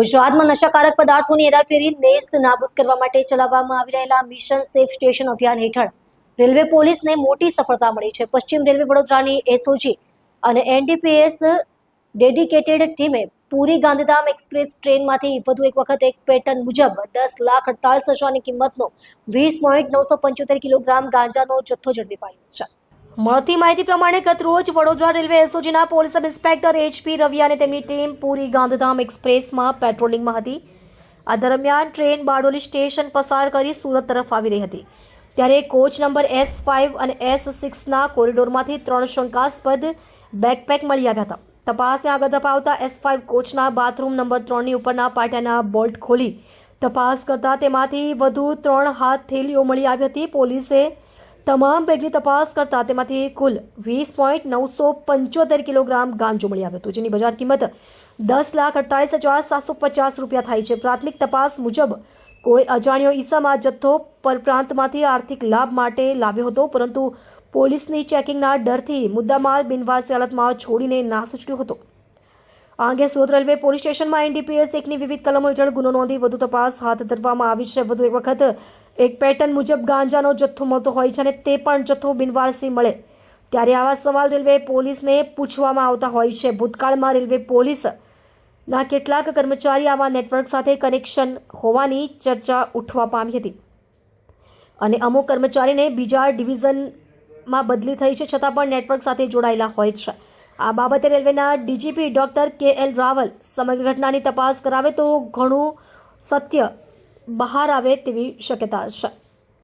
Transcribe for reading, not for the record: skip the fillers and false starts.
ગુજરાતમાં નશાકારક પદાર્થોની હેરાફેરી નેસ્ત નાબૂદ કરવા માટે ચલાવવામાં આવી રહેલા મિશન સેફ સ્ટેશન અભિયાન હેઠળ રેલવે પોલીસને મોટી સફળતા મળી છે. પશ્ચિમ રેલવે વડોદરાની એસઓજી અને એનડીપીએસ ડેડિકેટેડ ટીમે પુરી ગાંધીધામ એક્સપ્રેસ ટ્રેનમાંથી વધુ એક વખત એક પેટર્ન મુજબ 10,48,000ની કિંમતનો 20.975 કિલોગ્રામ ગાંજાનો જથ્થો ઝડપી પાડ્યો છે. મળતી માહિતી પ્રમાણે ગત રોજ વડોદરા રેલવે એસઓજીના police sub inspector HP Ravi અને તેમની ટીમ પુરી ગાંધીધામ એક્સપ્રેસમાં પેટ્રોલિંગમાં હતી. આ દરમિયાન ટ્રેન બારડોલી સ્ટેશન પસાર કરી સુરત તરફ આવી રહી હતી. ત્યારે કોચ નંબર S5 અને S6ના કોરિડોરમાંથી 3 શંકાસ્પદ બેકપેક મળી આવ્યા હતા. તપાસને આગળ ધપાવતા S5 કોચના બાથરૂમ નંબર 3ની ઉપરના પાટિયાના બોલ્ટ ખોલી તપાસ કરતા તેમાંથી વધુ 3 હાથ થેલીઓ મળી આવી હતી. પોલીસે તમામ બેગની તપાસ કરતા તેમાંથી કુલ 20.975 કિલોગ્રામ ગાંજો મળી આવ્યો હતો, જેની બજાર કિંમત 10,48,750 રૂપિયા થાય છે. પ્રાથમિક તપાસ મુજબ કોઈ અજાણ્યો ઈસમ આ જથ્થો પરપ્રાંતમાંથી આર્થિક લાભ માટે લાવ્યો હતો, પરંતુ પોલીસની ચેકિંગના ડરથી મુદ્દામાલ બિનવારસી હાલતમાં છોડીને નાશ છૂટ્યો હતો. આ અંગે સુરત રેલવે પોલીસ સ્ટેશનમાં એનડીપીએસ એકની વિવિધ કલમો હેઠળ ગુનો નોંધી વધુ તપાસ હાથ ધરવામાં આવી છે. વધુ એક વખત એક પેટર્ન મુજબ ગાંજાનો જથ્થો મળતો હોય છે અને તે પણ જથ્થો બિનવારસી મળે ત્યારે આવા સવાલ રેલવે પોલીસને પૂછવામાં આવતા હોય છે. ભૂતકાળમાં રેલવે પોલીસના કેટલાક કર્મચારી આવા નેટવર્ક સાથે કનેક્શન હોવાની ચર્ચા ઉઠવા પામી હતી અને અમુક કર્મચારીને બીજા ડિવિઝનમાં બદલી થઈ છે, છતાં પણ નેટવર્ક સાથે જોડાયેલા હોય છે. આ બાબતે રેલવેના ડીજીપી ડોક્ટર KL રાવલ સમગ્ર ઘટનાની તપાસ કરાવે તો ઘણું સત્ય બહાર આવે તેવી શક્યતા છે.